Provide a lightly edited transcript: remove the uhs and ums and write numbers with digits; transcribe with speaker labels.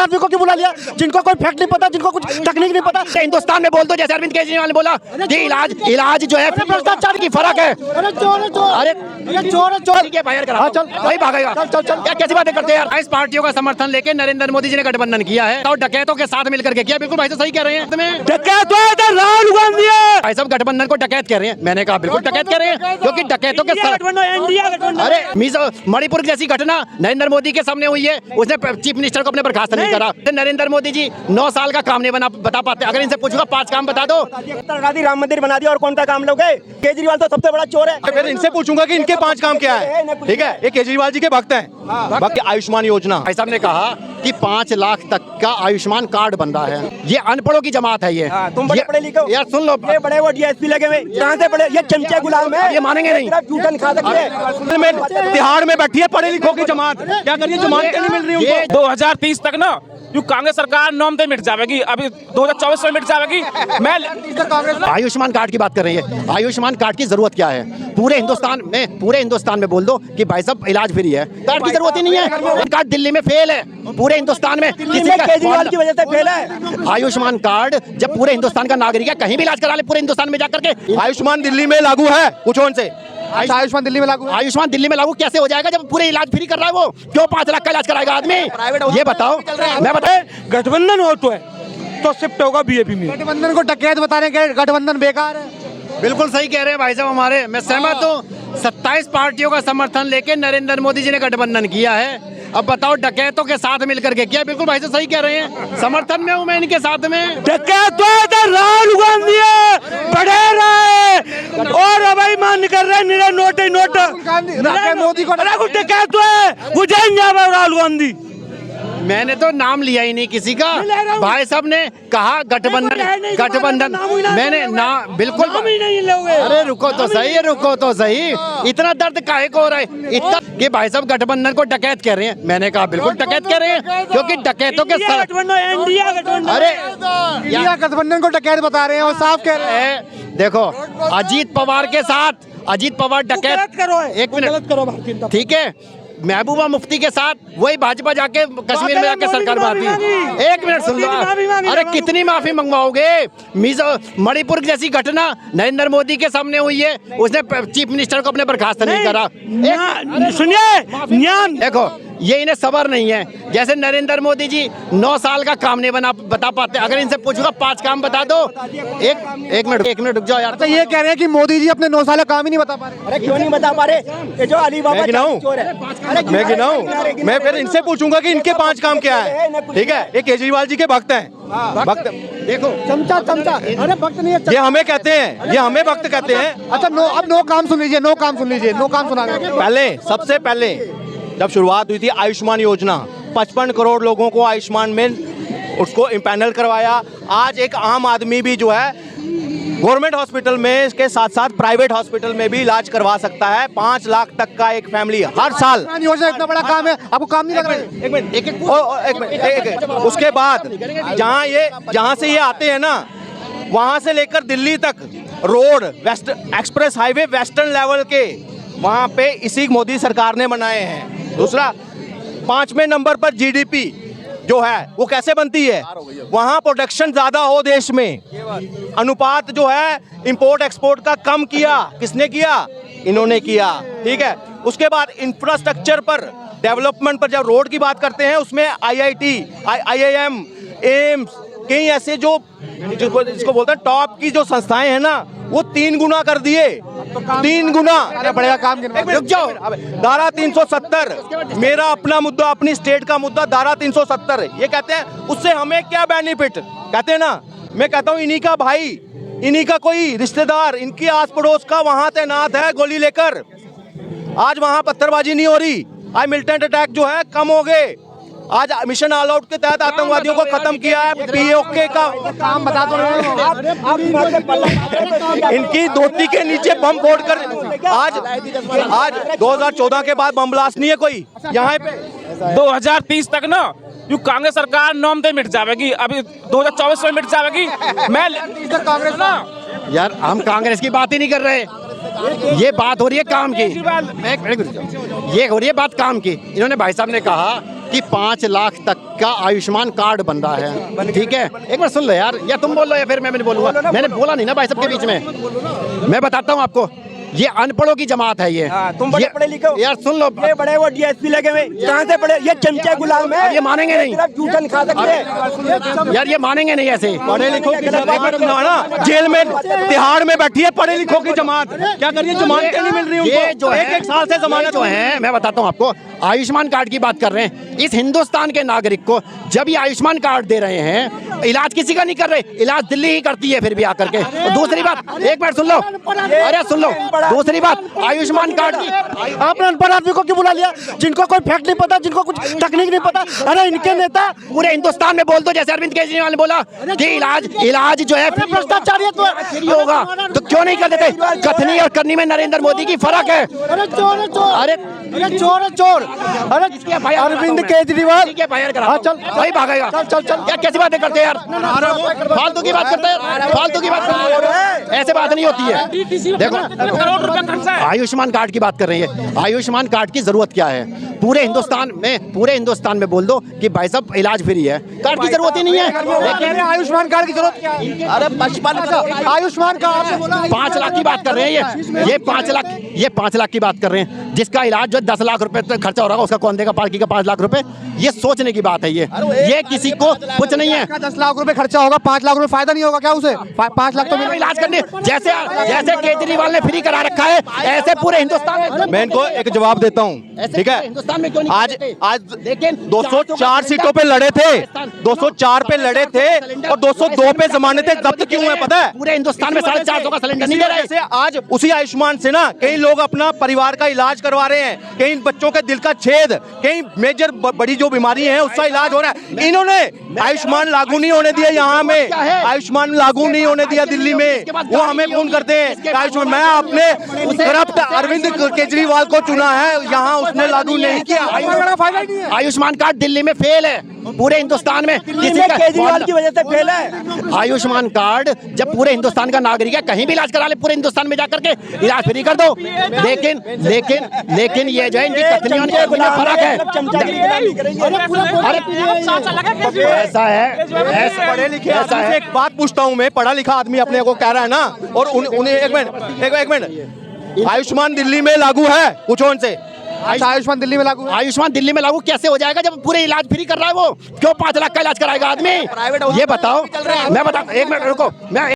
Speaker 1: आदमी को क्यों बुला लिया? जिनको कोई फैक्ट नहीं पता, जिनको कुछ टेक्निक नहीं पता।
Speaker 2: हिंदुस्तान में बोल दो जैसे अरविंद केजरीवाल ने बोला कि इलाज जो है भ्रष्टाचार की फर्क है।
Speaker 1: अरे चोर
Speaker 2: के बाहर करा चल वही भागेगा। क्या कैसी बातें करते हैं यार? इस पार्टियों का समर्थन लेके नरेंद्र मोदी जी ने गठबंधन किया है और डकैतों के साथ मिलकर के किया। बिल्कुल भाई साहब सही कह रहे हैं।
Speaker 1: डकैत राहुल गांधी है
Speaker 2: भाई साहब गठबंधन को डकैत कह रहे हैं। मैंने कहा बिल्कुल डकैत कह रहे हैं क्योंकि डकैतों के साथ। अरे मणिपुर जैसी घटना नरेंद्र मोदी के सामने हुई है, उसने चीफ मिनिस्टर को अपने बर्खास्त नहीं करा। नरेंद्र मोदी जी 9 साल का काम नहीं बता पाते। अगर इनसे पूछूंगा 5 काम बता दो।
Speaker 1: राम मंदिर बना दिया और कौन सा काम लोगे? केजरीवाल तो सबसे बड़ा चोर है।
Speaker 3: फिर इनसे पूछूंगा कि इनके 5 काम क्या है। ठीक है, ये केजरीवाल जी के भक्त हैं। भक्त आयुष्मान योजना
Speaker 2: भाई साहब ने कहा कि 5 लाख तक का आयुष्मान कार्ड बन रहा है। ये अनपढ़ों की जमात है। ये
Speaker 1: तुम बड़े पढ़े लिखे हो
Speaker 2: यार, सुन लो,
Speaker 1: ये बड़े वो डीएसपी लगे हुए कहाँ से पढ़े? ये चमचे गुलाम है,
Speaker 2: ये मानेंगे नहीं।
Speaker 1: झूठन खा सकते हैं।
Speaker 3: तिहाड़ में बैठी है पढ़े लिखों की जमात, क्या करिए? जमात नहीं मिल रही उनको।
Speaker 4: 2030 तक ना जो कांग्रेस सरकार नॉम पे मिट जाएगी, अभी 2024 में मिट जाएगी। मैं
Speaker 2: आयुष्मान कार्ड की बात कर रही है। आयुष्मान कार्ड की जरूरत क्या है? पूरे हिंदुस्तान में बोल दो कि भाई साहब इलाज फ्री है। कार्ड की जरूरत ही नहीं है। कार्ड दिल्ली में फेल है, पूरे हिंदुस्तान में किसी का
Speaker 1: केजरीवाल की वजह से फेल है।
Speaker 2: आयुष्मान कार्ड जब पूरे हिंदुस्तान का नागरिक है, कहीं भी इलाज करा ले पूरे हिंदुस्तान में जाकर के।
Speaker 3: आयुष्मान दिल्ली में लागू है, पूछो उनसे। आयुष्मान दिल्ली में लागू है।
Speaker 2: आयुष्मान दिल्ली में लागू कैसे हो जाएगा जब पूरे इलाज फ्री कर रहा है वो? क्यों 5 लाख का इलाज कराएगा आदमी? ये बताओ। मैं बताए
Speaker 1: गठबंधन हो तो शिफ्ट होगा बीजेपी में।
Speaker 3: गठबंधन को डकैत बता रहे हैं, गठबंधन बेकार है।
Speaker 2: बिल्कुल सही कह रहे हैं भाई साहब हमारे। मैं सहमत हूँ। 27 पार्टियों का समर्थन लेके नरेंद्र मोदी जी ने गठबंधन किया है। अब बताओ डकैतों के साथ मिलकर के किया। बिल्कुल भाई साहब सही कह रहे हैं। समर्थन में हूँ मैं इनके साथ में।
Speaker 1: डकैत राहुल गांधी है, बढ़े रहे और भाई मान कर रहे हैं नोट
Speaker 3: मोदी को
Speaker 1: डकैत राहुल गांधी।
Speaker 2: मैंने तो नाम लिया ही नहीं किसी का। भाई साहब ने कहा गठबंधन मैंने ना बिल्कुल
Speaker 1: नहीं लोगे।
Speaker 2: अरे रुको तो सही, इतना दर्द काहे को हो रहा है? इतना कि भाई साहब गठबंधन को डकैत कह रहे हैं। मैंने कहा बिल्कुल डकैत कह रहे हैं क्योंकि डकैतों के साथ। अरे
Speaker 3: इंडिया गठबंधन को डकैत बता रहे हैं और साफ कह रहे हैं।
Speaker 2: देखो अजीत पवार के साथ अजीत पवार डकैत करो। एक मिनट, ठीक है। महबूबा मुफ्ती के साथ वही भाजपा जाके कश्मीर में जाके सरकार बनाती है। एक मिनट सुन लो। अरे कितनी माफी मंगवाओगे? मणिपुर जैसी घटना नरेंद्र मोदी के सामने हुई है, उसने चीफ मिनिस्टर को अपने बर्खास्त नहीं करा।
Speaker 1: सुनिए,
Speaker 2: देखो ये इन्हें सबर नहीं है। जैसे नरेंद्र मोदी जी 9 साल का काम नहीं बता पाते। अगर इनसे पूछूंगा 5 काम बता दो। एक मिनट रुक जाओ यार।
Speaker 3: तो ये कह रहे हैं कि मोदी जी अपने 9 साल का काम ही नहीं बता पा रहे।
Speaker 1: अरे क्यों नहीं बता पा रहे? ये जो अली बाबा चोर है।
Speaker 3: मैं गिनाऊं? मैं फिर इनसे पूछूंगा कि इनके 5 काम क्या है। ठीक है, ये केजरीवाल जी के भक्त हैं। भक्त देखो
Speaker 1: चमचा। अरे भक्त नहीं है,
Speaker 3: ये हमें कहते हैं, ये हमें भक्त कहते हैं। अच्छा अब 9 काम सुन लीजिए। 9 काम सुना। सबसे पहले जब शुरुआत हुई थी आयुष्मान योजना, 55 करोड़ लोगों को आयुष्मान में उसको इम्पैनल करवाया। आज एक आम आदमी भी जो है गवर्नमेंट हॉस्पिटल में इसके साथ साथ प्राइवेट हॉस्पिटल में भी इलाज करवा सकता है। 5 लाख तक का एक फैमिली हर साल। योजना इतना बड़ा काम है, आपको काम नहीं लग रहा है? एक मिनट। उसके बाद जहाँ से ये आते हैं ना, वहाँ से लेकर दिल्ली तक road west express highway western level के वहाँ पे इसी मोदी सरकार ने बनाए हैं। दूसरा, 5वें नंबर पर जीडीपी जो है वो कैसे बनती है? वहाँ प्रोडक्शन ज्यादा हो देश में, अनुपात जो है इंपोर्ट एक्सपोर्ट का कम किया। किसने किया? इन्होंने किया। ठीक है। उसके बाद इंफ्रास्ट्रक्चर पर डेवलपमेंट पर जब रोड की बात करते हैं, उसमें IIT, IIM, एम्स, कई ऐसे जिसको बोलते हैं टॉप की जो संस्थाएं हैं ना, वो 3 गुना कर दिए। 3 गुना। बढ़िया काम। रुक जाओ। धारा 370 मेरा अपना मुद्दा, अपनी स्टेट का मुद्दा, धारा 370। ये कहते हैं उससे हमें क्या बेनिफिट? कहते हैं ना, मैं कहता हूँ इन्हीं का भाई, इन्हीं का कोई रिश्तेदार, इनकी आस पड़ोस का वहां तैनात है गोली लेकर। आज वहां पत्थरबाजी नहीं हो रही। आज मिलिटेंट अटैक जो है कम हो गए। आज मिशन ऑल आउट के तहत आतंकवादियों को खत्म किया है। POK का काम बता दो। इनकी धोती के नीचे बम फोड़कर आज 2014 के बाद बम ब्लास्ट नहीं है कोई यहाँ पे।
Speaker 4: 2030 तक ना जो कांग्रेस सरकार नॉम पे मिट जाएगी, अभी 2024 में मिट जाएगी। मैं
Speaker 3: कांग्रेस ना
Speaker 2: यार, हम कांग्रेस की बात ही नहीं कर रहे। ये बात हो रही है काम की। ये हो रही है बात काम की। इन्होंने भाई साहब ने कहा कि 5 लाख तक का आयुष्मान कार्ड बन रहा है, ठीक है। एक बार सुन लो यार, या तुम बोल लो या फिर मैं बोलूंगा। मैंने बोला नहीं ना भाई सबके बीच में। मैं बताता हूँ आपको, ये अनपढ़ों की जमात है ये।
Speaker 5: तुम बड़े पढ़े लिखे हो
Speaker 2: यार सुन लो,
Speaker 5: ये बड़े वो डीएसपी लगे हुए कहाँ से पढ़े? ये चमचे गुलाम है।
Speaker 2: ये मानेंगे नहीं
Speaker 5: झूठा नहीं खा सकते
Speaker 2: यार, ये मानेंगे नहीं ऐसे।
Speaker 3: पढ़े लिखों की जमात ना जेल में तिहाड़ में बैठी है, पढ़े लिखों की जमात क्या करिए, जमानत नहीं मिल रही उनको।
Speaker 2: ये जो है
Speaker 3: एक साल से जमानत
Speaker 2: जो है, मैं बताता हूँ आपको, आयुष्मान कार्ड की बात कर रहे हैं। इस हिंदुस्तान के नागरिक को जब ये आयुष्मान कार्ड दे रहे हैं, इलाज किसी का नहीं कर रहे, इलाज दिल्ली ही करती है फिर भी आकर के। और दूसरी बात, एक मिनट सुन लो, अरे सुन लो, दूसरी बात, आयुष्मान कार्ड की
Speaker 1: आपने अनपढ़ आदमी को क्यों बुला लिया, जिनको कोई फैक्ट नहीं पता, जिनको कुछ टेक्निक नहीं पता? अरे इनके नेता
Speaker 2: पूरे हिंदुस्तान में बोल दो, जैसे अरविंद केजरीवाल ने बोला कि इलाज जो है
Speaker 1: भ्रष्टाचार है तो
Speaker 2: फ्री होगा, तो क्यों नहीं कर देते? कथनी और करनी में नरेंद्र मोदी की फर्क है।
Speaker 1: अरे चोर है चोर,
Speaker 2: अरे
Speaker 1: अरे चोर है चोर। अरे अरविंद केजरीवाल, हाँ चल
Speaker 2: वही भागेगा।
Speaker 1: चल चल चल।
Speaker 2: क्या कैसी बातें करते हैं यार, फालतू की बात करते हैं, फालतू की बात करते हैं, ऐसे बात नहीं होती है। देखो,
Speaker 4: करोड़ रुपए खर्चा है।
Speaker 2: आयुष्मान कार्ड की बात कर रही है। आयुष्मान कार्ड की जरूरत क्या है? पूरे हिंदुस्तान में बोल दो कि भाई साहब इलाज फ्री है, कार्ड की जरूरत ही नहीं है।
Speaker 1: लेकिन आयुष्मान कार्ड की जरूरत क्या है?
Speaker 2: अरे 55
Speaker 1: आयुष्मान कार्ड
Speaker 2: 5 लाख की बात कर रहे हैं ये 5 लाख की बात कर रहे हैं, जिसका इलाज जो 10 लाख रुपए तक खर्चा हो रहा है, उसका कौन देगा? बाकी का 5 लाख रुपए, ये सोचने की बात है। ये किसी को कुछ नहीं है।
Speaker 1: 10 लाख रुपए खर्चा होगा, 5 लाख रुपए फायदा नहीं होगा क्या उसे? 5 लाख तो मिलेगा।
Speaker 2: इलाज करने जैसे केजरीवाल ने फ्री करा रखा है, ऐसे पूरे हिंदुस्तान में।
Speaker 3: मैं इनको एक जवाब देता हूँ, ठीक है।
Speaker 2: हिंदुस्तान में क्यों नहीं
Speaker 3: आज
Speaker 2: करते?
Speaker 3: आज
Speaker 2: लेकिन
Speaker 3: 204 सीटों पे लड़े थे, 204 पे लड़े थे और 202 पे जमानतें जब्त क्यों है पता है?
Speaker 2: पूरे हिंदुस्तान में 450 का सिलेंडर नहीं दे रहे।
Speaker 3: जैसे आज उसी आयुष्मान से ना कई लोग अपना परिवार का इलाज करवा रहे हैं, कई बच्चों के दिल का छेद, कई मेजर बड़ी जो बीमारी है उसका इलाज हो रहा है। इन्होंने आयुष्मान लागू नहीं होने दिया, यहाँ में आयुष्मान लागू नहीं होने दिया दिल्ली में। वो हमें फोन करते हैं आयुष्मान, मैं आपने करप्ट अरविंद केजरीवाल को चुना है, यहाँ उसने लागू नहीं किया।
Speaker 2: आयुष्मान कार्ड दिल्ली में फेल है, पूरे हिंदुस्तान में किसी का
Speaker 5: केजरीवाल की वजह से फेल है।
Speaker 2: आयुष्मान कार्ड जब पूरे हिंदुस्तान का नागरिक है, कहीं भी इलाज करा ले, पूरे हिंदुस्तान में जाकर के इलाज फ्री कर दो। लेकिन ये जो है इनकी कथनियों में फर्क है। ऐसा है,
Speaker 3: पढ़े लिखे आदमी से एक बात पूछता हूँ मैं, पढ़ा लिखा आदमी अपने को कह रहा है ना, और उन्हें एक मिनट आयुष्मान दिल्ली में लागू है, पूछो उनसे।
Speaker 1: आयुष्मान दिल्ली में लागू?
Speaker 2: आयुष्मान दिल्ली में लागू कैसे हो जाएगा जब पूरे इलाज फ्री कर रहा है? वो क्यों 5 लाख का इलाज कराएगा आदमी? ये बताओ। मैं बताऊं, एक मिनट रुको, मैं